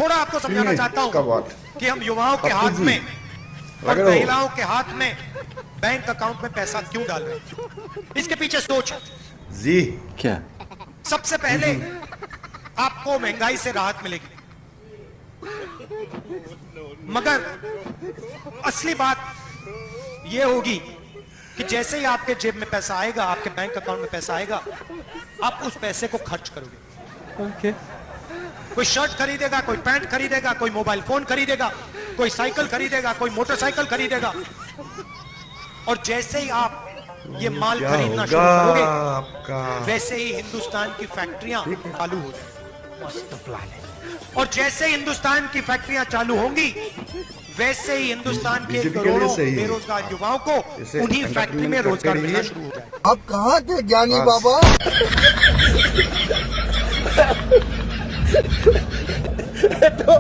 थोड़ा आपको समझाना चाहता हूं कि हम युवाओं के हाथ में और महिलाओं के हाथ में बैंक अकाउंट में पैसा क्यों डाल रहे हैं। इसके पीछे सोच है जी। क्या? सबसे पहले आपको महंगाई से राहत मिलेगी, मगर असली बात यह होगी कि जैसे ही आपके जेब में पैसा आएगा, आपके बैंक अकाउंट में पैसा आएगा, आप उस पैसे को खर्च करोगे। ओके। कोई शर्ट खरीदेगा, कोई पैंट खरीदेगा, कोई मोबाइल फोन खरीदेगा, कोई साइकिल खरीदेगा, कोई मोटरसाइकिल खरीदेगा। और जैसे ही आप ये माल खरीदना शुरू करोगे, वैसे ही हिंदुस्तान की फैक्ट्रियां चालू हो जाएंगी। और जैसे ही हिंदुस्तान की फैक्ट्रियां चालू होंगी, वैसे ही हिंदुस्तान के करोड़ों बेरोजगार युवाओं को उन्हीं फैक्ट्री में रोजगार मिलना शुरू हो जाएगा। अब कहाँ थे ज्ञानी बाबा? तो